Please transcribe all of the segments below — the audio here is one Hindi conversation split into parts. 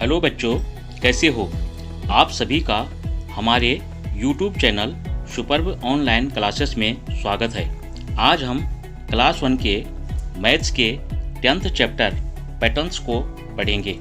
हेलो बच्चों, कैसे हो? आप सभी का हमारे YouTube channel superb online classes में स्वागत है। आज हम क्लास 1 के मैथ्स के 10th चैप्टर पैटर्न्स को पढ़ेंगे।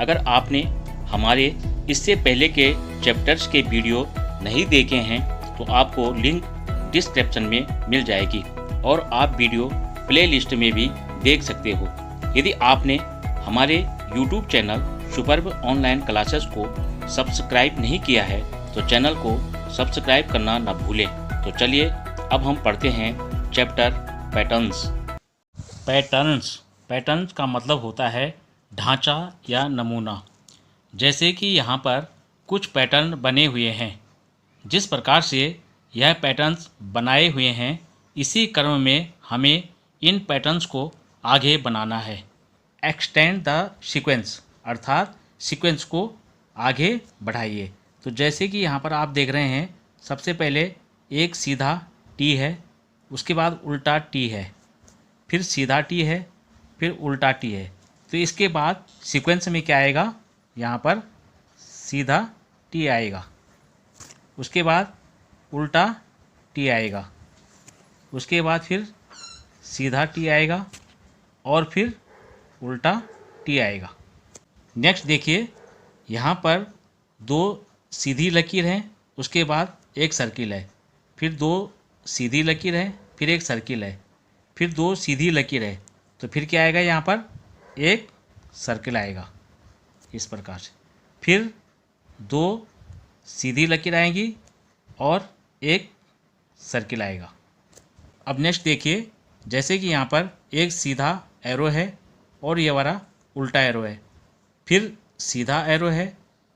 अगर आपने हमारे इससे पहले के चैप्टर्स के वीडियो नहीं देखे हैं तो आपको लिंक डिस्क्रिप्शन में मिल जाएगी और आप वीडियो प्लेलिस्ट में भी देख सकते हो। यदि आपने हमारे YouTube channel superb online classes को सब्सक्राइब नहीं किया है तो चैनल को सब्सक्राइब करना न भूलें। तो चलिए अब हम पढ़ते हैं चैप्टर पैटर्न्स। पैटर्न्स का मतलब होता है ढांचा या नमूना। जैसे कि यहाँ पर कुछ पैटर्न बने हुए हैं। जिस प्रकार से यह पैटर्न्स बनाए हुए हैं इसी क्रम में हमें इन पैटर्न्स को आगे बनाना है। एक्सटेंड द सीक्वेंस अर्थात सीक्वेंस को आगे बढ़ाइए। तो जैसे कि यहाँ पर आप देख रहे हैं, सबसे पहले एक सीधा टी है, उसके बाद उल्टा टी है, फिर सीधा टी है, फिर उल्टा टी है। तो इसके बाद सीक्वेंस में क्या आएगा, यहाँ पर सीधा टी आएगा, उसके बाद उल्टा टी आएगा, उसके बाद फिर सीधा टी आएगा और फिर उल्टा टी आएगा। नेक्स्ट देखिए, यहाँ पर दो सीधी लकीर हैं, उसके बाद एक सर्किल है, फिर दो सीधी लकीर है, फिर एक सर्किल है, फिर दो सीधी लकीर है। तो फिर क्या आएगा, यहाँ पर एक सर्किल आएगा इस प्रकार से, फिर दो सीधी लकीर आएंगी और एक सर्किल आएगा। अब नेक्स्ट देखिए, जैसे कि यहाँ पर एक सीधा एरो है और ये वाला उल्टा एरो है, फिर सीधा एरो है,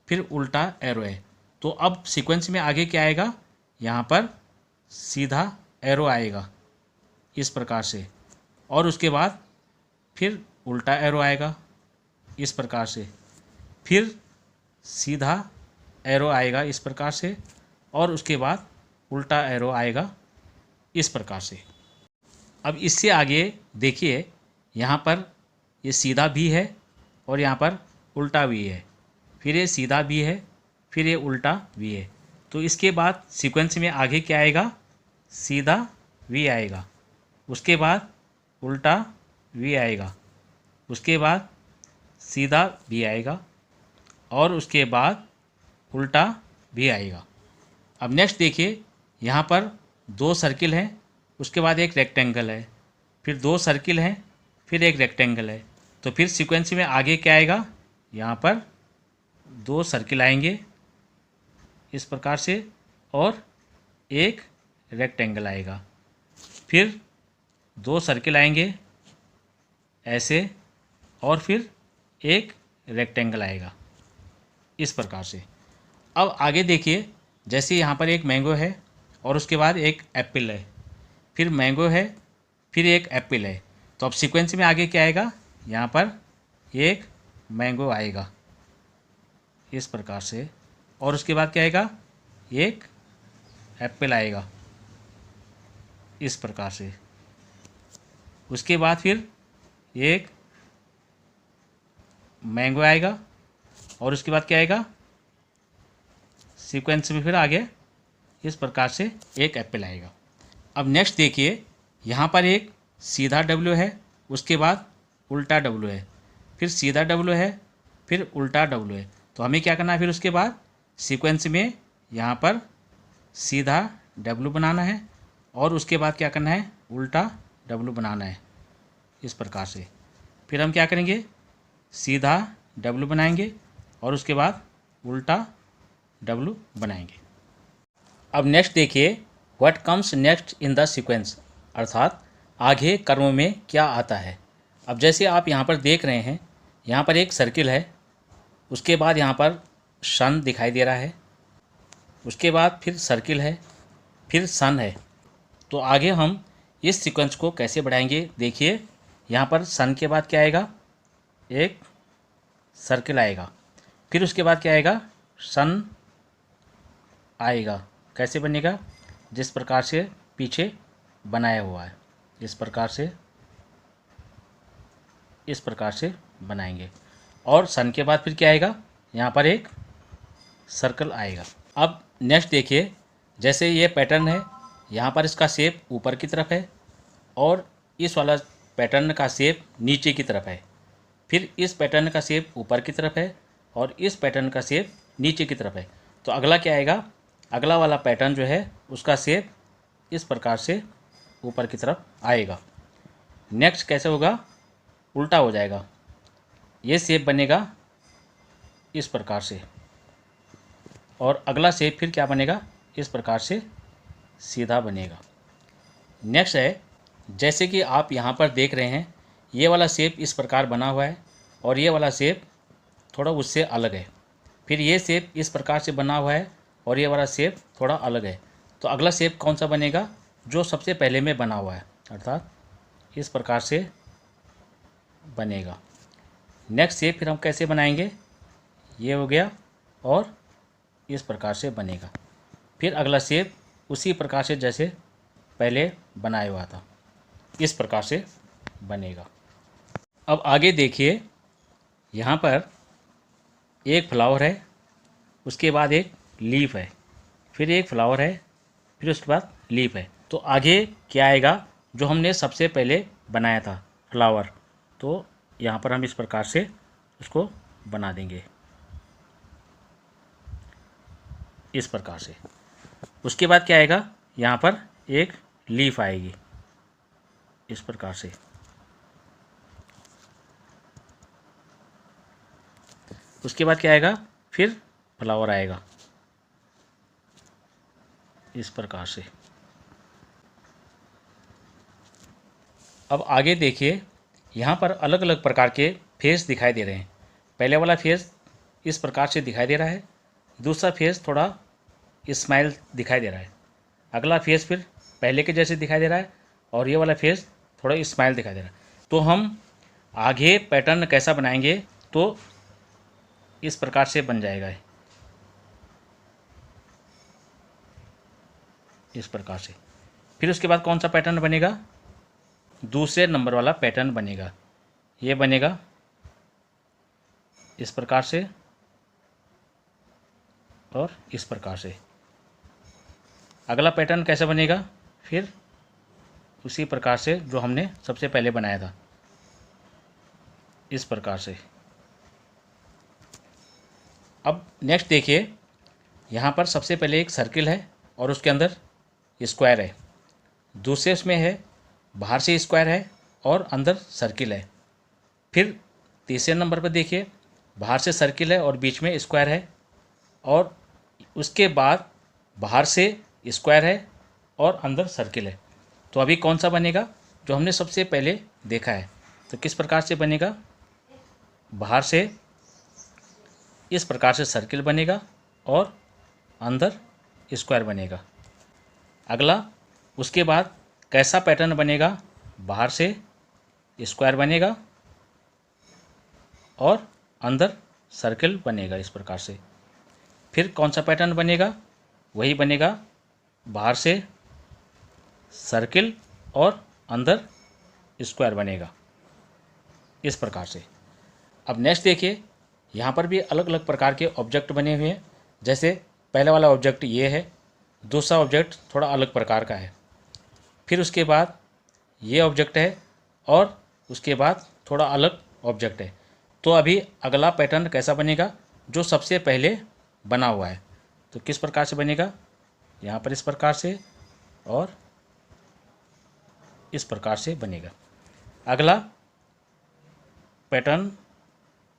फिर उल्टा एरो है। तो अब सीक्वेंस में आगे क्या आएगा, यहाँ पर सीधा एरो आएगा इस प्रकार से, और उसके बाद फिर उल्टा एरो आएगा इस प्रकार से, फिर सीधा एरो आएगा इस प्रकार से, और उसके बाद उल्टा एरो आएगा इस प्रकार से। अब इससे आगे देखिए, यहाँ पर ये सीधा भी है और यहाँ पर उल्टा भी है, फिर ये सीधा भी है, फिर ये उल्टा भी है। तो इसके बाद सीक्वेंस में आगे क्या आएगा, सीधा वी आएगा, उसके बाद उल्टा वी आएगा, उसके बाद सीधा भी आएगा और उसके बाद उल्टा भी आएगा। अब नेक्स्ट देखिए, यहाँ पर दो सर्किल हैं, उसके बाद एक रेक्टेंगल है, फिर दो सर्किल हैं, फिर एक रेक्टेंगल है। तो फिर सीक्वेंस में आगे क्या आएगा, यहाँ पर दो सर्किल आएंगे इस प्रकार से और एक रेक्टेंगल आएगा, फिर दो सर्किल आएंगे ऐसे और फिर एक रेक्टेंगल आएगा इस प्रकार से। अब आगे देखिए, जैसे यहाँ पर एक मैंगो है और उसके बाद एक एप्पल है, फिर मैंगो है, फिर एक एप्पल है। तो अब सीक्वेंस में आगे क्या आएगा, यहाँ पर एक मैंगो आएगा इस प्रकार से, और उसके बाद क्या आएगा, एक एप्पल आएगा इस प्रकार से, उसके बाद फिर एक मैंगो आएगा और उसके बाद क्या आएगा, सीक्वेंस में फिर आगे इस प्रकार से एक एप्पल आएगा। अब नेक्स्ट देखिए, यहाँ पर एक सीधा डब्ल्यू है, उसके बाद उल्टा डब्ल्यू है, फिर सीधा डब्ल्यू है, फिर उल्टा डब्ल्यू है। तो हमें क्या करना है, फिर उसके बाद सीक्वेंस में यहाँ पर सीधा डब्ल्यू बनाना है और उसके बाद क्या करना है, उल्टा डब्ल्यू बनाना है इस प्रकार से। फिर हम क्या करेंगे, सीधा डब्ल्यू बनाएंगे और उसके बाद उल्टा डब्ल्यू बनाएंगे। अब नेक्स्ट देखिए, what comes next in the sequence अर्थात आगे क्रम में क्या आता है। अब जैसे आप यहाँ पर देख रहे हैं, यहाँ पर एक सर्किल है, उसके बाद यहाँ पर सन दिखाई दे रहा है, उसके बाद फिर सर्किल है, फिर सन है। तो आगे हम इस सीक्वेंस को कैसे बढ़ाएंगे, देखिए यहाँ पर सन के बाद क्या आएगा, एक सर्किल आएगा, फिर उसके बाद क्या आएगा, सन आएगा। कैसे बनेगा, जिस प्रकार से पीछे बनाया हुआ है इस प्रकार से बनाएंगे। और सन के बाद फिर क्या आएगा, यहाँ पर एक सर्कल आएगा। अब नेक्स्ट देखिए, जैसे ये पैटर्न है, यहाँ पर इसका शेप ऊपर की तरफ है और इस वाला पैटर्न का शेप नीचे की तरफ है। फिर इस पैटर्न का शेप ऊपर की तरफ है और इस पैटर्न का शेप नीचे की तरफ है। तो अगला क्या आएगा, अगला वाला पैटर्न जो है उसका शेप इस प्रकार से ऊपर की तरफ आएगा। नेक्स्ट कैसे होगा, उल्टा हो जाएगा, ये शेप बनेगा इस प्रकार से और अगला शेप फिर क्या बनेगा, इस प्रकार से सीधा बनेगा। नेक्स्ट है, जैसे कि आप यहाँ पर देख रहे हैं, ये वाला शेप इस प्रकार बना हुआ है और ये वाला शेप थोड़ा उससे अलग है। फिर ये शेप इस प्रकार से बना हुआ है और ये वाला शेप थोड़ा अलग है। तो अगला शेप कौन सा बनेगा, जो सबसे पहले में बना हुआ है, अर्थात इस प्रकार से बनेगा। नेक्स्ट शेप फिर हम कैसे बनाएंगे, ये हो गया और इस प्रकार से बनेगा। फिर अगला शेप उसी प्रकार से जैसे पहले बनाया हुआ था, इस प्रकार से बनेगा। अब आगे देखिए, यहाँ पर एक फ्लावर है, उसके बाद एक लीफ है, फिर एक फ्लावर है, फिर उसके बाद लीफ है। तो आगे क्या आएगा, जो हमने सबसे पहले बनाया था फ्लावर, तो यहाँ पर हम इस प्रकार से उसको बना देंगे, इस प्रकार से। उसके बाद क्या आएगा, यहाँ पर एक लीफ आएगी इस प्रकार से। उसके बाद क्या आएगा, फिर फ्लावर आएगा इस प्रकार से। अब आगे देखिए, यहाँ पर अलग अलग प्रकार के फेस दिखाई दे रहे हैं। पहले वाला फेस इस प्रकार से दिखाई दे रहा है, दूसरा फेस थोड़ा स्माइल दिखाई दे रहा है, अगला फेस फिर पहले के जैसे दिखाई दे रहा है और ये वाला फेस थोड़ा स्माइल दिखाई दे रहा है। तो हम आगे पैटर्न कैसा बनाएंगे, तो इस प्रकार से बन जाएगा, इस प्रकार से। फिर उसके बाद कौन सा पैटर्न बनेगा, दूसरे नंबर वाला पैटर्न बनेगा, ये बनेगा इस प्रकार से और इस प्रकार से। अगला पैटर्न कैसा बनेगा, फिर उसी प्रकार से जो हमने सबसे पहले बनाया था, इस प्रकार से। अब नेक्स्ट देखिए, यहाँ पर सबसे पहले एक सर्किल है और उसके अंदर स्क्वायर है, दूसरे उसमें है बाहर से स्क्वायर है और अंदर सर्किल है। फिर तीसरे नंबर पर देखिए, बाहर से सर्किल है और बीच में स्क्वायर है और उसके बाद बाहर से स्क्वायर है और अंदर सर्किल है। तो अभी कौन सा बनेगा, जो हमने सबसे पहले देखा है। तो किस प्रकार से बनेगा, बाहर से इस प्रकार से सर्किल बनेगा और अंदर स्क्वायर बनेगा। अगला उसके बाद कैसा पैटर्न बनेगा, बाहर से स्क्वायर बनेगा और अंदर सर्किल बनेगा इस प्रकार से। फिर कौन सा पैटर्न बनेगा, वही बनेगा, बाहर से सर्किल और अंदर स्क्वायर बनेगा इस प्रकार से। अब नेक्स्ट देखिए, यहाँ पर भी अलग अलग प्रकार के ऑब्जेक्ट बने हुए हैं। जैसे पहला वाला ऑब्जेक्ट ये है, दूसरा ऑब्जेक्ट थोड़ा अलग प्रकार का है, फिर उसके बाद ये ऑब्जेक्ट है और उसके बाद थोड़ा अलग ऑब्जेक्ट है। तो अभी अगला पैटर्न कैसा बनेगा, जो सबसे पहले बना हुआ है। तो किस प्रकार से बनेगा, यहाँ पर इस प्रकार से और इस प्रकार से बनेगा। अगला पैटर्न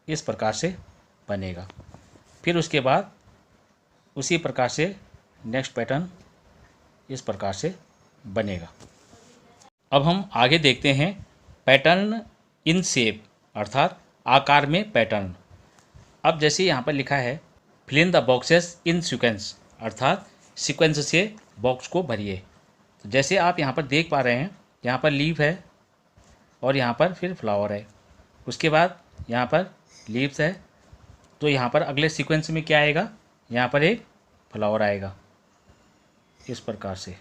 इस प्रकार से बनेगा, फिर उसके बाद उसी प्रकार से नेक्स्ट पैटर्न इस प्रकार से बनेगा। अब हम आगे देखते हैं पैटर्न इन शेप, अर्थात आकार में पैटर्न। अब जैसे यहाँ पर लिखा है fill in the boxes in sequence, अर्थात सीक्वेंस से बॉक्स को भरिए। तो जैसे आप यहाँ पर देख पा रहे हैं, यहाँ पर लीफ है और यहाँ पर फिर फ्लावर है, उसके बाद यहाँ पर लीव्स है। तो यहाँ पर अगले सीक्वेंस में क्या आएगा, यहाँ पर एक फ्लावर आएगा इस प्रकार से।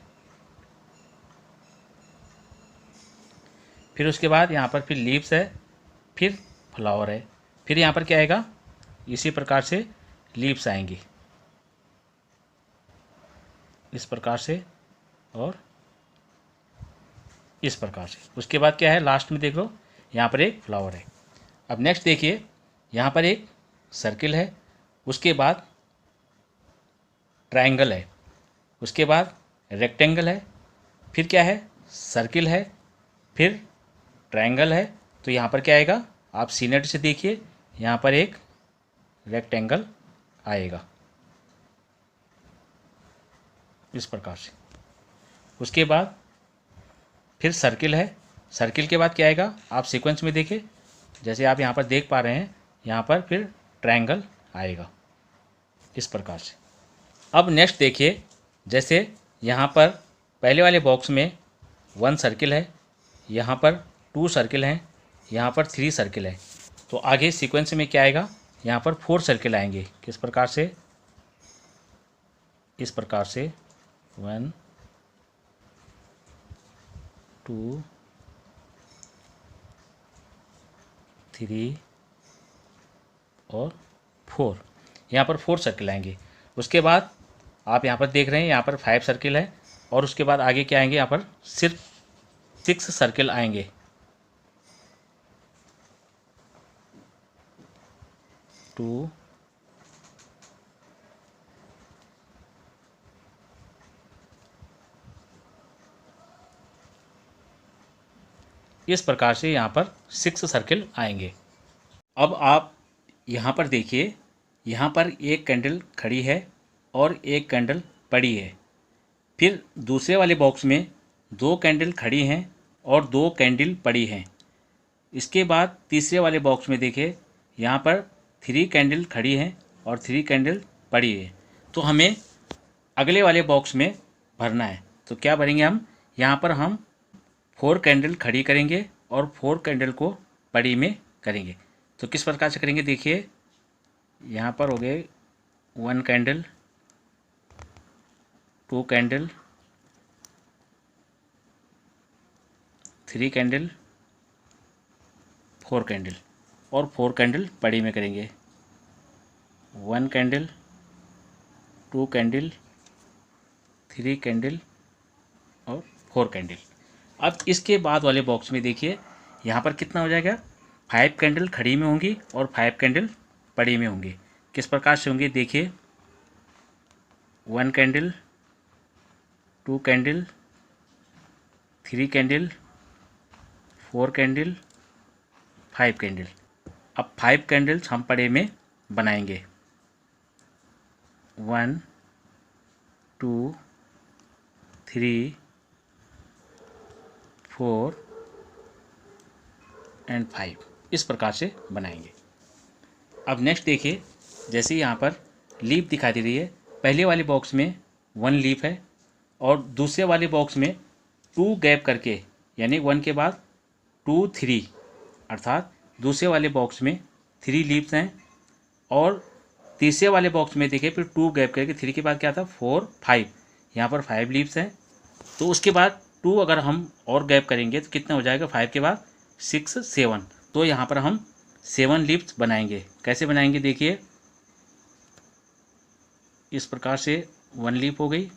फिर उसके बाद यहाँ पर फिर लीव्स है, फिर फ्लावर है, फिर यहाँ पर क्या आएगा, इसी प्रकार से लीव्स आएंगी, इस प्रकार से और इस प्रकार से। उसके बाद क्या है, लास्ट में देख लो यहाँ पर एक फ्लावर है। अब नेक्स्ट देखिए, यहाँ पर एक सर्किल है, उसके बाद ट्रायंगल है, उसके बाद रेक्टेंगल है, फिर क्या है, सर्किल है, फिर ट्रायंगल है। तो यहाँ पर क्या आएगा, आप सीनेट से देखिए, यहाँ पर एक रेक्टेंगल आएगा इस प्रकार से। उसके बाद फिर सर्किल है, सर्किल के बाद क्या आएगा, आप सीक्वेंस में देखिए, जैसे आप यहाँ पर देख पा रहे हैं, यहाँ पर फिर ट्रायंगल आएगा इस प्रकार से। अब नेक्स्ट देखिए, जैसे यहाँ पर पहले वाले बॉक्स में 1 सर्किल है, यहाँ पर 2 सर्किल हैं, यहाँ पर 3 सर्किल है। तो आगे सीक्वेंस में क्या आएगा, यहाँ पर 4 सर्किल आएंगे, किस प्रकार से, इस प्रकार से 1 2 3 और 4, यहाँ पर 4 सर्किल आएंगे। उसके बाद आप यहाँ पर देख रहे हैं, यहाँ पर 5 सर्किल है, और उसके बाद आगे क्या आएंगे, यहाँ पर सिर्फ 6 सर्किल आएंगे। 2 इस प्रकार से यहाँ पर 6 सर्किल आएंगे। अब आप यहाँ पर देखिए, यहाँ पर एक कैंडल खड़ी है और एक कैंडल पड़ी है। फिर दूसरे वाले बॉक्स में 2 कैंडल खड़ी हैं और 2 कैंडल पड़ी हैं। इसके बाद तीसरे वाले बॉक्स में देखिए, यहाँ पर 3 कैंडल खड़ी हैं और 3 कैंडल पड़ी है। तो हमें अगले वाले बॉक्स में भरना है। तो क्या भरेंगे हम, यहाँ पर हम 4 कैंडल खड़ी करेंगे और 4 कैंडल को पड़ी में करेंगे। तो किस प्रकार से करेंगे, देखिए यहाँ पर हो गए 1 कैंडल, 2 कैंडल, 3 कैंडल, 4 कैंडल, और 4 कैंडल पड़ी में करेंगे। 1 कैंडल, 2 कैंडल, 3 कैंडल और 4 कैंडल। अब इसके बाद वाले बॉक्स में देखिए, यहाँ पर कितना हो जाएगा, 5 कैंडल खड़ी में होंगी और 5 कैंडल पड़ी में होंगे। किस प्रकार से होंगे, देखिए 1 candle, 2 candle, 3 candle, 4 candle, 5 candle. अब 5 कैंडल्स हम पड़े में बनाएंगे। 1 2 3 4 एंड 5 इस प्रकार से बनाएंगे। अब नेक्स्ट देखिए, जैसे यहाँ पर लीफ दिखाई दे रही है, पहले वाले बॉक्स में 1 लीफ है और दूसरे वाले बॉक्स में 2 गैप करके, यानी 1 के बाद 2 3, अर्थात दूसरे वाले बॉक्स में 3 लीव्स हैं, और तीसरे वाले बॉक्स में देखिए फिर 2 गैप करके 3 के बाद क्या था 4 5, यहाँ पर 5 लीव्स हैं। तो उसके बाद 2 अगर हम और गैप करेंगे तो कितना हो जाएगा, 5 के बाद 6 7। तो यहाँ पर हम 7 लीव्स बनाएंगे। कैसे बनाएंगे, देखिए इस प्रकार से 1 लीफ हो गई,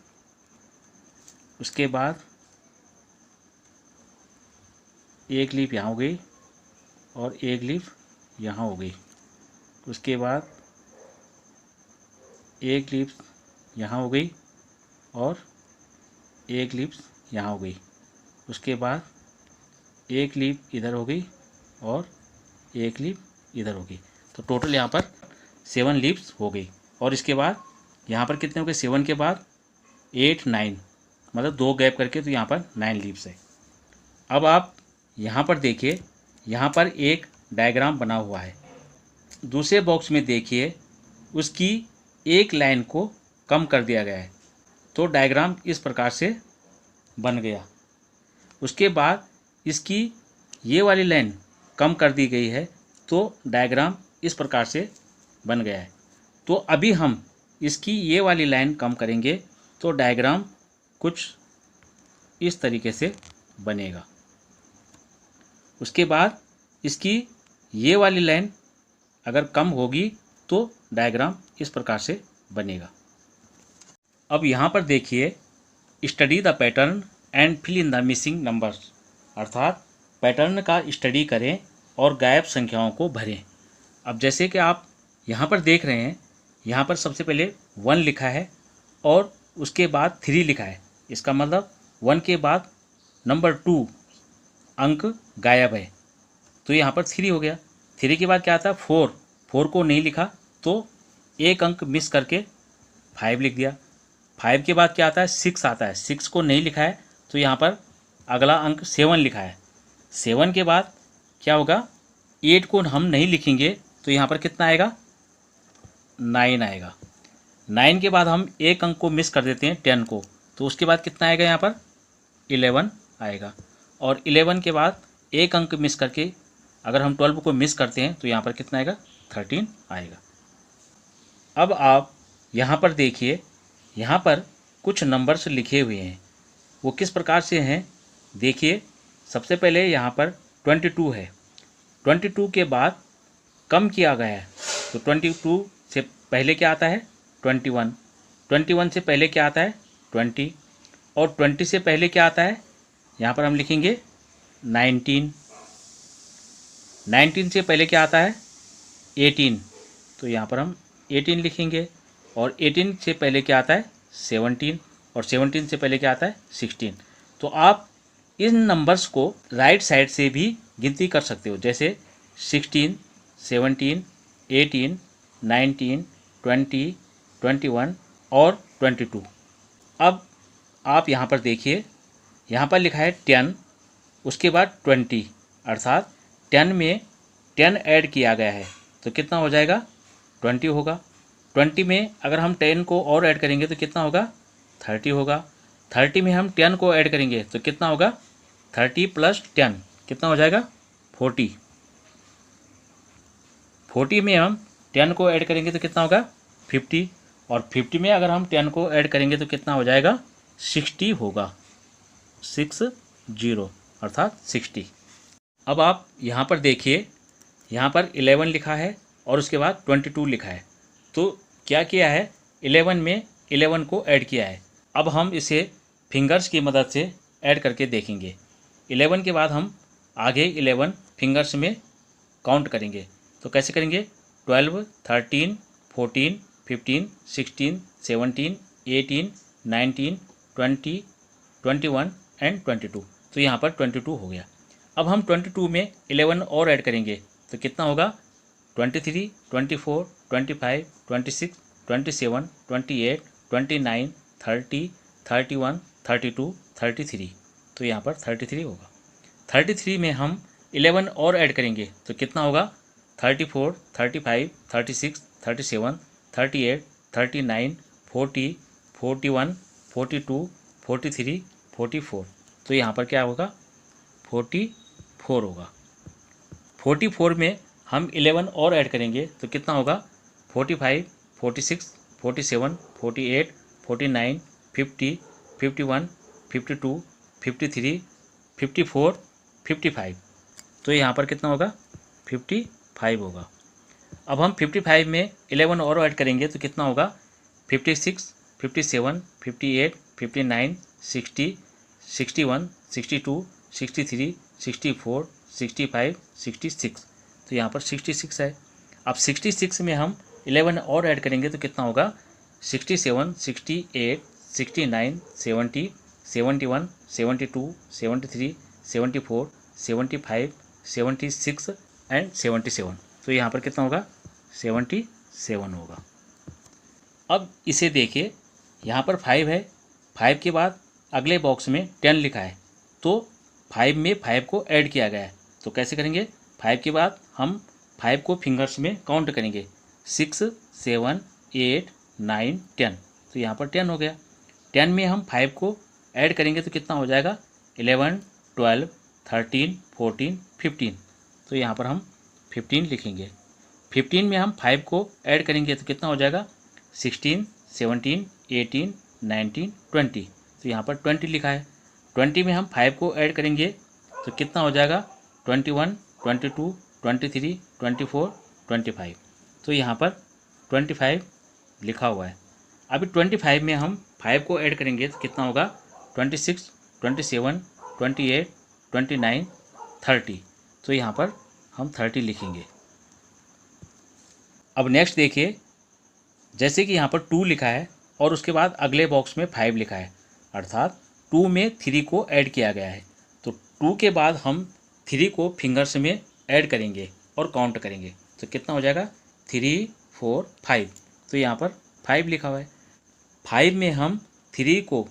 उसके बाद 1 लीफ यहाँ हो गई और 1 लीफ यहाँ हो गई, उसके बाद 1 लीफ यहाँ हो गई और 1 लीफ यहाँ हो गई, उसके बाद 1 लीफ इधर हो गई और 1 लीफ इधर हो गई। तो टोटल यहाँ पर 7 लीव्स हो गई। और इसके बाद यहाँ पर कितने हो गए, 7 के बाद 8 9, मतलब 2 गैप करके, तो यहाँ पर 9 लीव्स है। अब आप यहाँ पर देखिए, यहाँ पर एक डायग्राम बना हुआ है। दूसरे बॉक्स में देखिए, उसकी एक लाइन को कम कर दिया गया है, तो डायग्राम इस प्रकार से बन गया। उसके बाद इसकी ये वाली लाइन कम कर दी गई है, तो डायग्राम इस प्रकार से बन गया है। तो अभी हम इसकी ये वाली लाइन कम करेंगे तो डायग्राम कुछ इस तरीके से बनेगा। उसके बाद इसकी ये वाली लाइन अगर कम होगी तो डायग्राम इस प्रकार से बनेगा। अब यहाँ पर देखिए, study the pattern and fill in the missing numbers, अर्थात पैटर्न का स्टडी करें और गायब संख्याओं को भरें। अब जैसे कि आप यहाँ पर देख रहे हैं, यहाँ पर सबसे पहले 1 लिखा है और उसके बाद 3 लिखा है। इसका मतलब 1 के बाद नंबर 2 अंक गायब है, तो यहाँ पर 3 हो गया। 3 के बाद क्या आता है 4, 4 को नहीं लिखा तो एक अंक मिस करके 5 लिख दिया। 5 के बाद क्या आता है 6 आता है, 6 को नहीं लिखा है तो यहाँ पर अगला अंक 7 लिखा है। 7 के बाद क्या होगा 8 को हम नहीं लिखेंगे तो यहाँ पर कितना आएगा 9 आएगा। 9 के बाद हम एक अंक को मिस कर देते हैं 10 को, तो उसके बाद कितना आएगा यहाँ पर 11 आएगा। और 11 के बाद एक अंक मिस करके अगर हम 12 को मिस करते हैं तो यहाँ पर कितना आएगा 13 आएगा। अब आप यहाँ पर देखिए, यहाँ पर कुछ नंबर्स लिखे हुए हैं, वो किस प्रकार से हैं देखिए। सबसे पहले यहाँ पर 22 है, 22 के बाद कम किया गया है तो 22 से पहले क्या आता है 21, 21 से पहले क्या आता है 20 और 20 से पहले क्या आता है यहाँ पर हम लिखेंगे 19, 19 से पहले क्या आता है 18, तो यहाँ पर हम 18 लिखेंगे। और 18 से पहले क्या आता है 17 और 17 से पहले क्या आता है 16। तो आप इन नंबर्स को राइट साइड से भी गिनती कर सकते हो, जैसे 16, 17, 18, 19, 20, 21 और 22। अब आप यहाँ पर देखिए, यहाँ पर लिखा है 10, उसके बाद 20, अर्थात 10 में 10 ऐड किया गया है तो कितना हो जाएगा 20 होगा। 20 में अगर हम 10 को और ऐड करेंगे तो कितना होगा 30 होगा। 30 में हम 10 को ऐड करेंगे तो कितना होगा 30 + 10 कितना हो जाएगा 40। 40 में हम 10 को ऐड करेंगे तो कितना होगा 50 और 50 में अगर हम 10 को ऐड करेंगे तो कितना हो जाएगा 60 होगा, 60 अर्थात 60। अब आप यहाँ पर देखिए, यहाँ पर 11 लिखा है और उसके बाद 22 लिखा है, तो क्या किया है 11 में 11 को ऐड किया है। अब हम इसे फिंगर्स की मदद से ऐड करके देखेंगे। 11 के बाद हम आगे 11 फिंगर्स में काउंट करेंगे, तो कैसे करेंगे 12, 13, 14, 15, 16, 17, 18, 19, 20, 21 एंड 22, तो यहाँ पर 22 हो गया। अब हम 22 में 11 और ऐड करेंगे तो कितना होगा 23, 24, 25, 26, 27, 28, 29, 30, 31, 32, 33, तो यहाँ पर 33 होगा। 33 में हम 11 और ऐड करेंगे तो कितना होगा 34, 35, 36, 37, 38, 39, 40, 41, 42, 43, 44, तो यहाँ पर क्या होगा 44 होगा। 44 में हम 11 और ऐड करेंगे तो कितना होगा 45, 46, 47, 48, 49, 50, 51, 52, 53, 54, 55, तो यहाँ पर कितना होगा 55 होगा। अब हम 55 में 11 और ऐड करेंगे तो कितना होगा 56, 57, 58, 59, 60, 61, 62, 63, 64, 65, 66, तो यहाँ पर 66 है। अब 66 में हम 11 और ऐड करेंगे तो कितना होगा 67, 68, 69, 70, 71, 72, 73, 74, 75, 76 एंड 77, तो यहाँ पर कितना होगा 77 होगा। अब इसे देखिए, यहाँ पर 5 है, 5 के बाद अगले बॉक्स में 10 लिखा है, तो 5 में 5 को ऐड किया गया है, तो कैसे करेंगे 5 के बाद हम 5 को फिंगर्स में काउंट करेंगे 6, 7, 8, 9, 10, तो यहाँ पर 10 हो गया। 10 में हम 5 को ऐड करेंगे तो कितना हो जाएगा 11, 12, 13, 14, 15, तो यहाँ पर हम 15 लिखेंगे। 15 में हम 5 को ऐड करेंगे तो कितना हो जाएगा 16, 17, 18, 19, 20, तो यहाँ पर 20 लिखा है। 20 में हम 5 को ऐड करेंगे तो कितना हो जाएगा 21, 22, 23, 24, 25। तो यहाँ पर 25 लिखा हुआ है। अभी 25 में हम 5 को ऐड करेंगे तो कितना होगा, 26, 27, 28, 29, 30। तो यहाँ पर हम 30 लिखेंगे। अब नेक्स्ट देखिए, जैसे कि यहाँ पर 2 लिखा है और उसके बाद अगले बॉक्स में 5 लिखा है, अर्थात 2 में 3 को ऐड किया गया है। तो 2 के बाद हम 3 को फिंगर्स में ऐड करेंगे और काउंट करेंगे तो कितना हो जाएगा, 3, 4, 5। तो यहाँ पर 5 लिखा हुआ है। 5 में हम 3 को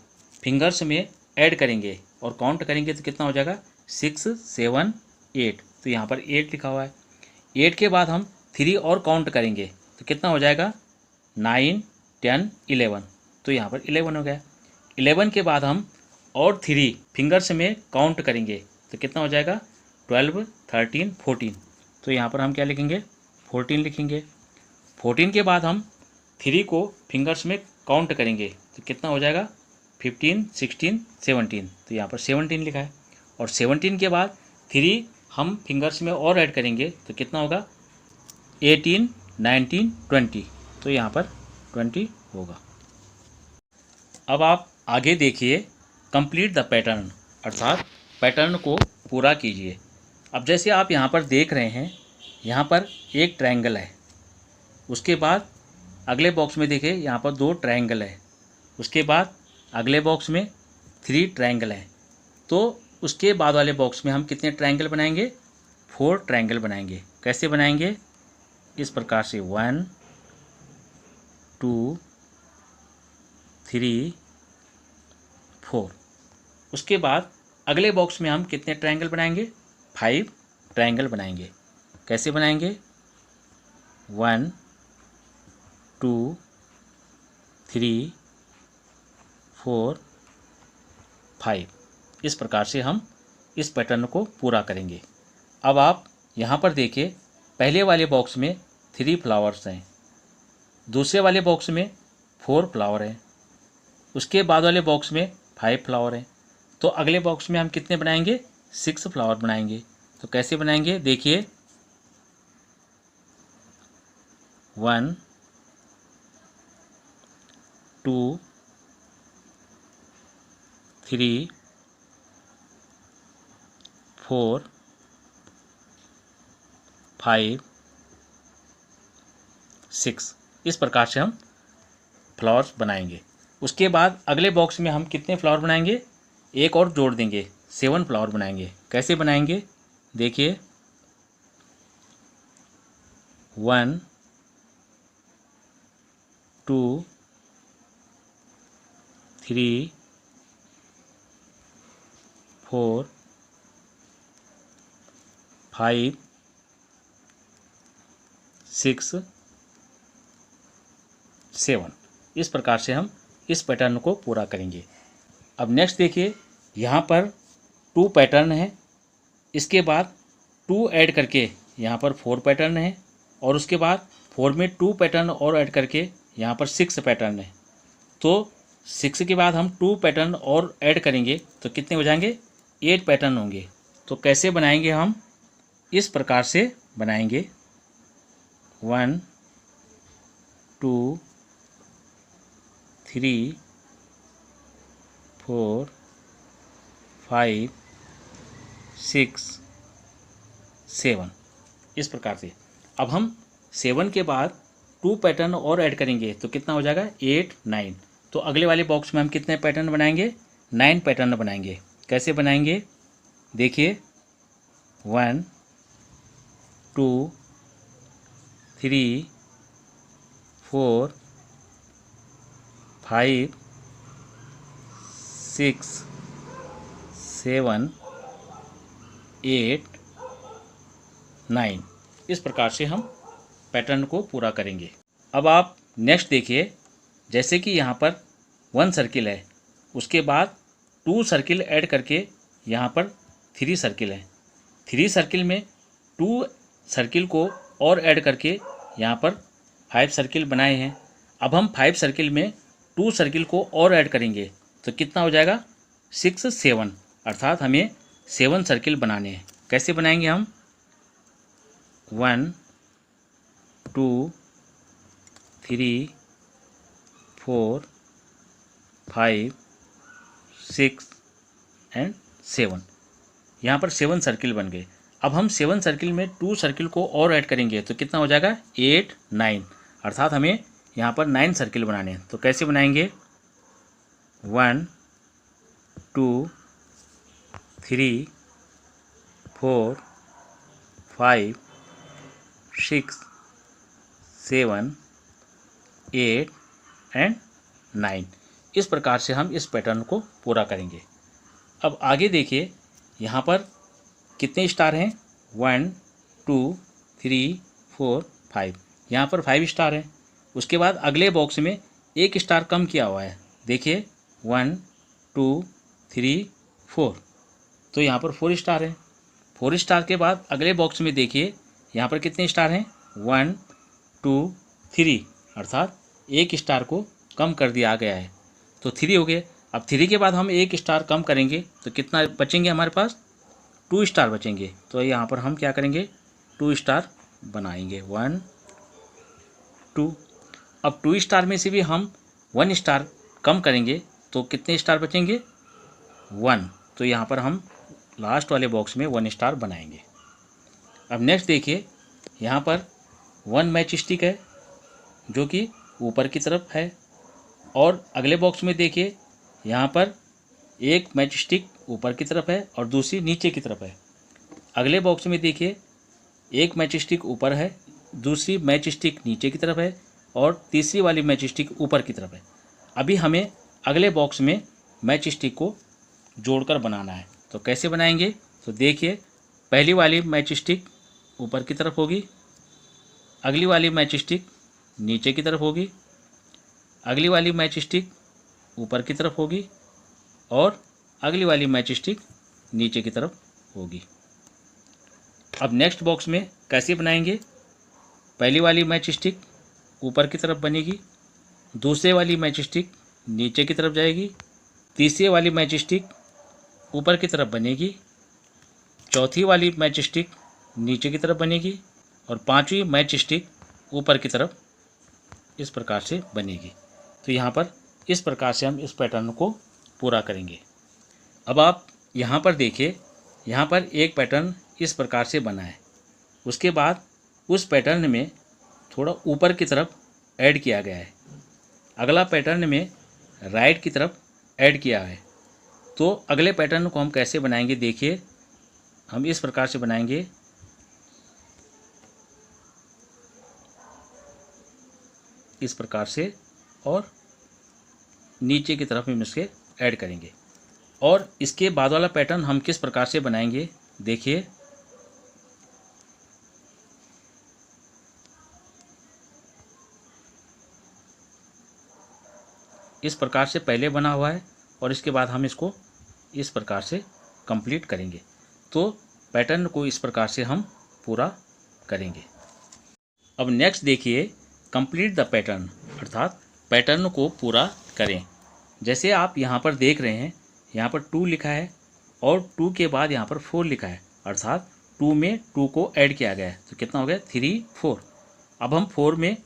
फिंगर्स में ऐड करेंगे और काउंट करेंगे तो कितना हो जाएगा, 6, 7, 8। तो यहाँ पर 8 लिखा हुआ है। 8 के बाद हम 3 और काउंट करेंगे तो कितना हो जाएगा, 9, 10, 11। तो यहाँ पर 11 हो गया। 11 के बाद हम और 3 फिंगर्स में काउंट करेंगे तो कितना हो जाएगा, 12, 13, 14। तो यहाँ पर हम क्या लिखेंगे, 14 लिखेंगे। 14 के बाद हम 3 को फिंगर्स में काउंट करेंगे तो कितना हो जाएगा, 15, 16, 17। तो यहाँ पर 17 लिखा है। और 17 के बाद 3 हम फिंगर्स में और ऐड करेंगे तो कितना होगा, 18, 19, 20। तो यहाँ पर 20 होगा। अब आप आगे देखिए, कंप्लीट द पैटर्न, अर्थात पैटर्न को पूरा कीजिए। अब जैसे आप यहाँ पर देख रहे हैं, यहाँ पर एक ट्रायंगल है, उसके बाद अगले बॉक्स में देखिए यहाँ पर 2 ट्रायंगल है, उसके बाद अगले बॉक्स में 3 ट्रायंगल है। तो उसके बाद वाले बॉक्स में हम कितने ट्रायंगल बनाएंगे, 4 ट्रायंगल बनाएंगे। कैसे बनाएंगे, इस प्रकार से 1, 2, 3, 4। उसके बाद अगले बॉक्स में हम कितने ट्रायंगल बनाएंगे, 5 ट्रायंगल बनाएंगे। कैसे बनाएंगे, 1, 2, 3, 4, 5। इस प्रकार से हम इस पैटर्न को पूरा करेंगे। अब आप यहाँ पर देखिए, पहले वाले बॉक्स में 3 फ्लावर्स हैं, दूसरे वाले बॉक्स में 4 फ्लावर हैं, उसके बाद वाले बॉक्स में 5 फ्लावर हैं। तो अगले बॉक्स में हम कितने बनाएंगे, 6 फ्लावर बनाएंगे। तो कैसे बनाएंगे, देखिए 1, 2, 3, 4, 5, 6। इस प्रकार से हम फ्लावर्स बनाएंगे। उसके बाद अगले बॉक्स में हम कितने फ्लावर बनाएंगे, एक और जोड़ देंगे, 7 फ्लावर बनाएंगे। कैसे बनाएंगे, देखिए 1, 2, 3, 4, 5, 6, 7। इस प्रकार से हम इस पैटर्न को पूरा करेंगे। अब नेक्स्ट देखिए, यहाँ पर 2 पैटर्न है, इसके बाद 2 ऐड करके यहाँ पर 4 पैटर्न है, और उसके बाद 4 में 2 पैटर्न और ऐड करके यहाँ पर 6 पैटर्न है। तो 6 के बाद हम 2 पैटर्न और ऐड करेंगे तो कितने हो जाएंगे, 8 पैटर्न होंगे। तो कैसे बनाएंगे, हम इस प्रकार से बनाएंगे, 1, 2, 3, 4, 5, 6, 7। इस प्रकार से। अब हम 7 के बाद 2 पैटर्न और ऐड करेंगे तो कितना हो जाएगा, 8, 9। तो अगले वाले बॉक्स में हम कितने पैटर्न बनाएंगे, 9 पैटर्न बनाएंगे। कैसे बनाएंगे, देखिए 1, 2, 3, 4, 5, 6, 7, 8, 9। इस प्रकार से हम पैटर्न को पूरा करेंगे। अब आप नेक्स्ट देखिए, जैसे कि यहाँ पर 1 सर्किल है, उसके बाद 2 सर्किल ऐड करके यहाँ पर 3 सर्किल है। 3 सर्किल में 2 सर्किल को और ऐड करके यहाँ पर 5 सर्किल बनाए हैं। अब हम 5 सर्किल में 2 सर्किल को और ऐड करेंगे तो कितना हो जाएगा, 6, 7। अर्थात हमें 7 सर्किल बनाने हैं। कैसे बनाएंगे हम, 1, 2 3 4 5 6 एंड 7। यहाँ पर 7 सर्किल बन गए। अब हम 7 सर्किल में 2 सर्किल को और ऐड करेंगे तो कितना हो जाएगा 8 9, अर्थात हमें यहाँ पर 9 सर्किल बनाने हैं। तो कैसे बनाएंगे 1 2 3 4 5 6 7 8 एंड 9। इस प्रकार से हम इस पैटर्न को पूरा करेंगे। अब आगे देखिए यहाँ पर कितने स्टार हैं 1 2 3 4 5, यहाँ पर 5 स्टार हैं। उसके बाद अगले बॉक्स में एक स्टार कम किया हुआ है, देखिए 1 2 3 4, तो यहाँ पर 4 स्टार हैं। 4 स्टार के बाद अगले बॉक्स में देखिए यहाँ पर कितने स्टार हैं 1 2 3, अर्थात एक स्टार को कम कर दिया गया है, तो 3 हो गए। अब 3 के बाद हम एक स्टार कम करेंगे तो कितना बचेंगे हमारे पास 2 स्टार बचेंगे। तो यहाँ पर हम क्या करेंगे 2 स्टार बनाएंगे 1 2। अब 2 स्टार में से भी हम 1 स्टार कम करेंगे तो कितने स्टार बचेंगे 1, तो यहाँ पर हम लास्ट वाले बॉक्स में 1 स्टार बनाएंगे। अब नेक्स्ट देखिए यहाँ पर 1 मैच स्टिक है जो कि ऊपर की तरफ है, और अगले बॉक्स में देखिए यहाँ पर एक मैच स्टिक ऊपर की तरफ है और दूसरी नीचे की तरफ है। अगले बॉक्स में देखिए एक मैच स्टिक ऊपर है, दूसरी मैच स्टिक नीचे की तरफ है और तीसरी वाली मैच स्टिक ऊपर की तरफ है। अभी हमें अगले बॉक्स में मैच स्टिक को जोड़कर बनाना है, तो कैसे बनाएंगे तो देखिए पहली वाली मैच स्टिक ऊपर की तरफ होगी, अगली वाली मैच स्टिक नीचे की तरफ होगी, अगली वाली मैच स्टिक ऊपर की तरफ होगी और अगली वाली मैच स्टिक नीचे की तरफ होगी। अब नेक्स्ट बॉक्स में कैसे बनाएंगे, पहली वाली मैच स्टिक ऊपर की तरफ बनेगी, दूसरे वाली मैच स्टिक नीचे की तरफ जाएगी, तीसरी वाली मैच स्टिक ऊपर की तरफ बनेगी, चौथी वाली मैच स्टिक नीचे की तरफ बनेगी और पांचवी मैच स्टिक ऊपर की तरफ इस प्रकार से बनेगी। तो यहाँ पर इस प्रकार से हम इस पैटर्न को पूरा करेंगे। अब आप यहाँ पर देखिए यहाँ पर एक पैटर्न इस प्रकार से बना है, उसके बाद उस पैटर्न में थोड़ा ऊपर की तरफ ऐड किया गया है, अगला पैटर्न में राइट की तरफ ऐड किया है। तो अगले पैटर्न को हम कैसे बनाएंगे देखिए, हम इस प्रकार से बनाएंगे, इस प्रकार से, और नीचे की तरफ हम इसके ऐड करेंगे। और इसके बाद वाला पैटर्न हम किस प्रकार से बनाएंगे देखिए, इस प्रकार से पहले बना हुआ है और इसके बाद हम इसको इस प्रकार से कंप्लीट करेंगे। तो पैटर्न को इस प्रकार से हम पूरा करेंगे। अब नेक्स्ट देखिए कंप्लीट द पैटर्न, अर्थात पैटर्न को पूरा करें। जैसे आप यहाँ पर देख रहे हैं यहाँ पर 2 लिखा है और 2 के बाद यहाँ पर 4 लिखा है, अर्थात 2 में 2 को ऐड किया गया है, तो कितना हो गया 3 4। अब हम 4 में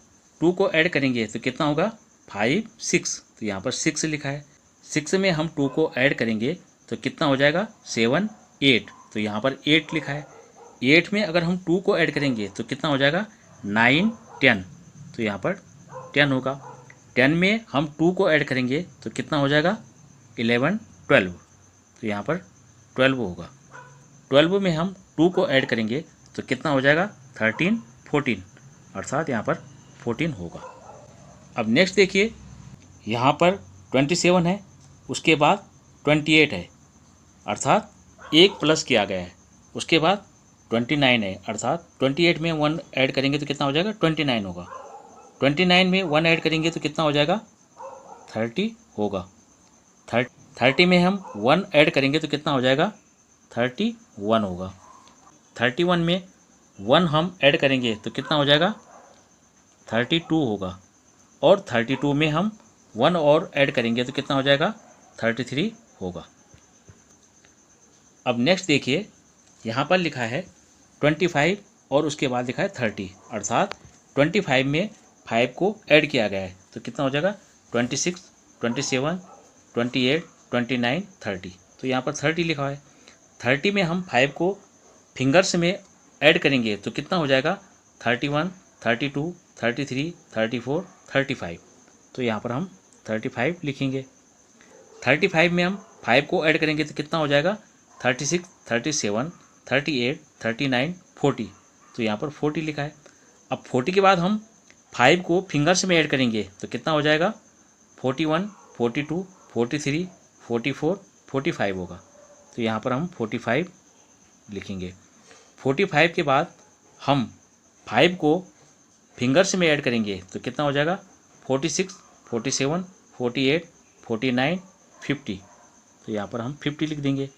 2 को ऐड करेंगे तो कितना होगा 5 6, तो यहाँ पर 6 लिखा है। 6 में हम 2 को ऐड करेंगे तो कितना हो जाएगा 7 8, तो यहाँ पर 8 लिखा है। 8 में अगर हम 2 को ऐड करेंगे तो कितना हो जाएगा 9 10, तो यहाँ पर 10 होगा। 10 में हम 2 को ऐड करेंगे तो कितना हो जाएगा 11 12, तो यहाँ पर 12 होगा। 12 में हम 2 को ऐड करेंगे तो कितना हो जाएगा 13 14, अर्थात यहाँ पर 14 होगा। अब नेक्स्ट देखिए यहाँ पर 27 है, उसके बाद 28 है, अर्थात 1 प्लस किया गया है। उसके बाद 29 है, अर्थात 28 में 1 ऐड करेंगे तो कितना हो जाएगा 29 होगा। 29 में 1 ऐड करेंगे तो कितना हो जाएगा 30 होगा। 30 में हम 1 ऐड करेंगे तो कितना हो जाएगा 31 होगा। 31 में 1 हम ऐड करेंगे तो कितना हो जाएगा 32 होगा, और 32 में हम 1 और ऐड करेंगे तो कितना हो जाएगा 33 होगा। अब नेक्स्ट देखिए यहाँ पर लिखा है 25 और उसके बाद लिखा है 30, अर्थात 25 में 5 को ऐड किया गया है तो कितना हो जाएगा 26, 27, 28, 29, 30। तो यहाँ पर 30 लिखा है। 30 में हम 5 को फिंगर्स में ऐड करेंगे तो कितना हो जाएगा 31, 32, 33, 34, 35। तो यहाँ पर हम 35 लिखेंगे। 35 में हम 5 को ऐड करेंगे तो कितना हो जाएगा 36, 37, 38, 39, 40। तो यहाँ पर 40 लिखा है। अब 40 के बाद हम 5 को फिंगर्स में ऐड करेंगे तो कितना हो जाएगा 41, 42, 43, 44, 45 होगा। तो यहाँ पर हम 45 लिखेंगे। 45 के बाद हम 5 को फिंगर्स में ऐड करेंगे तो कितना हो जाएगा 46, 47, 48, 49, 50। तो यहाँ पर हम 50 लिख देंगे।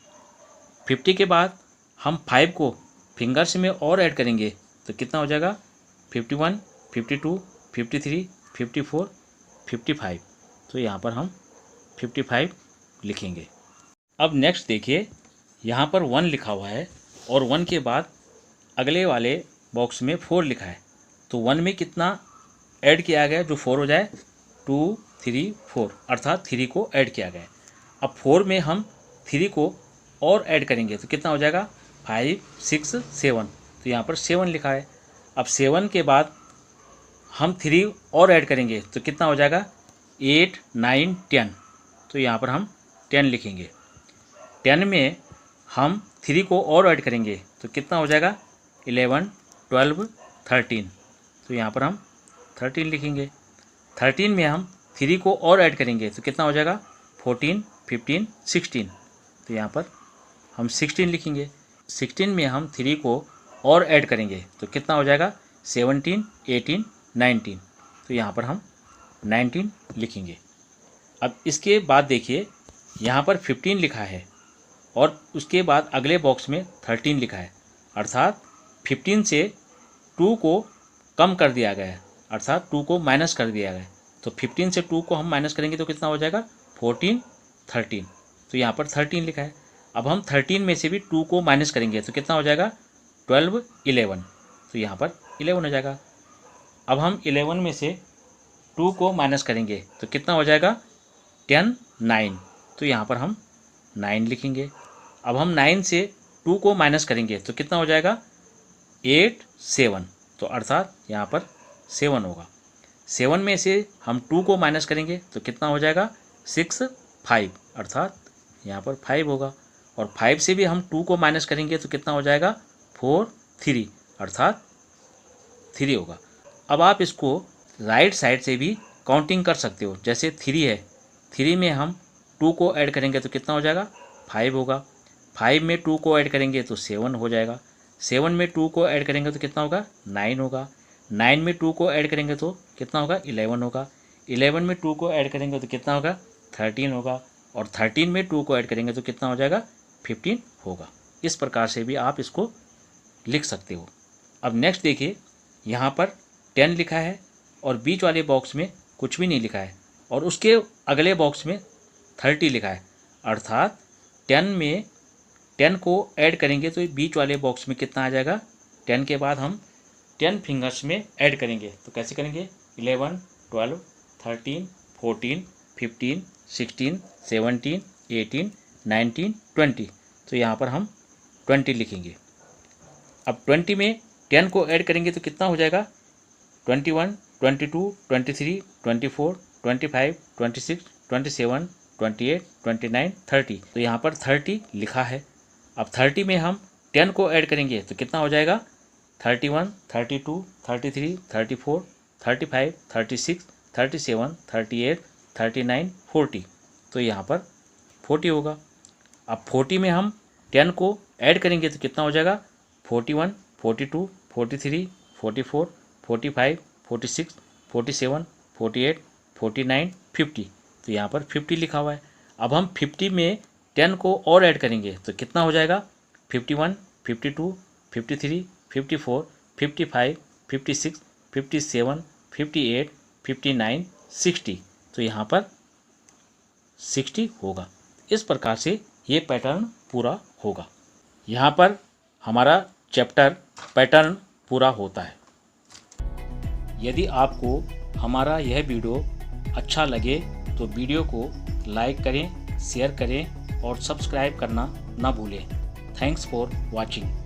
50 के बाद हम 5 को फिंगर्स में और ऐड करेंगे तो कितना हो जाएगा 51, 52, 53, 54, 55। तो यहाँ पर हम 55 लिखेंगे। अब नेक्स्ट देखिए, यहाँ पर 1 लिखा हुआ है और 1 के बाद अगले वाले बॉक्स में 4 लिखा है। तो 1 में कितना ऐड किया गया जो 4 हो जाए 2, 3, 4, अर्थात 3 को ऐड किया गया है। अब 4 में हम 3 को और ऐड करेंगे तो कितना हो जाएगा 5, 6, 7। तो यहाँ पर 7 लिखा है। अब 7 के बाद हम 3 और ऐड करेंगे तो कितना हो जाएगा 8, 9, 10। तो यहाँ पर हम 10 लिखेंगे। 10 में हम 3 को और ऐड करेंगे तो कितना हो जाएगा 11, 12, 13। तो यहाँ पर हम 13 लिखेंगे। 13 में हम 3 को और ऐड करेंगे तो कितना हो जाएगा 14, 15, 16। तो यहाँ पर हम 16 लिखेंगे। 16 में हम 3 को और ऐड करेंगे तो कितना हो जाएगा 17, 18, 19। तो यहाँ पर हम 19 लिखेंगे। अब इसके बाद देखिए, यहाँ पर 15 लिखा है और उसके बाद अगले बॉक्स में 13 लिखा है, अर्थात 15 से 2 को कम कर दिया गया है, अर्थात 2 को माइनस कर दिया गया है। तो 15 से 2 को हम माइनस करेंगे तो कितना हो जाएगा 14, 13। तो यहाँ पर 13 लिखा है। अब हम 13 में से भी 2 को माइनस करेंगे तो कितना हो जाएगा 12, 11। तो यहाँ पर 11 हो जाएगा। अब हम 11 में से 2 को माइनस करेंगे तो कितना हो जाएगा 10, 9। तो यहाँ पर हम 9 लिखेंगे। अब हम 9 से 2 को माइनस करेंगे तो कितना हो जाएगा 8, 7। तो अर्थात यहाँ पर 7 होगा। 7 में से हम 2 को माइनस करेंगे तो कितना हो जाएगा 6, 5, अर्थात यहाँ पर 5 होगा। और 5 से भी हम 2 को माइनस करेंगे तो कितना हो जाएगा 4, 3, अर्थात 3 होगा। अब आप इसको राइट साइड से भी काउंटिंग कर सकते हो। जैसे 3 है, 3 में हम 2 को ऐड करेंगे तो कितना हो जाएगा 5 होगा। 5 में 2 को ऐड करेंगे तो 7 हो जाएगा। 7 में 2 को ऐड करेंगे तो कितना होगा 9 होगा। 9 में 2 को ऐड करेंगे तो कितना होगा 11 होगा। 11 में 2 को ऐड करेंगे तो कितना होगा 13 होगा। और 13 में 2 को ऐड करेंगे तो कितना हो जाएगा 15 होगा। इस प्रकार से भी आप इसको लिख सकते हो। अब नेक्स्ट देखिए, यहाँ पर 10 लिखा है और बीच वाले बॉक्स में कुछ भी नहीं लिखा है और उसके अगले बॉक्स में 30 लिखा है, अर्थात 10 में 10 को ऐड करेंगे तो बीच वाले बॉक्स में कितना आ जाएगा 10 के बाद हम 10 फिंगर्स में ऐड करेंगे। तो कैसे करेंगे 11, 12, 13, 14, 15, 16, 17, 18, 19, 20। तो यहाँ पर हम 20 लिखेंगे। अब 20 में 10 को ऐड करेंगे तो कितना हो जाएगा 21, 22, 23, 24, 25, 26, 27, 28, 29, 30। तो यहाँ पर 30 लिखा है। अब 30 में हम 10 को ऐड करेंगे तो कितना हो जाएगा 31, 32, 33, 34, 35, 36, 37, 38, 39, 40। तो यहाँ पर 40 होगा। अब 40 में हम 10 को ऐड करेंगे तो कितना हो जाएगा 41, 42, 43, 44, 45, 46, 47, 48, 49, 50। तो यहाँ पर 50 लिखा हुआ है। अब हम 50 में 10 को और ऐड करेंगे तो कितना हो जाएगा 51, 52, 53, 54, 55, 56, 57, 58, 59, 60। तो यहाँ पर 60 होगा। इस प्रकार से ये पैटर्न पूरा होगा। यहाँ पर हमारा चैप्टर पैटर्न पूरा होता है। यदि आपको हमारा यह वीडियो अच्छा लगे तो वीडियो को लाइक करें, शेयर करें और सब्सक्राइब करना ना भूलें। Thanks for watching.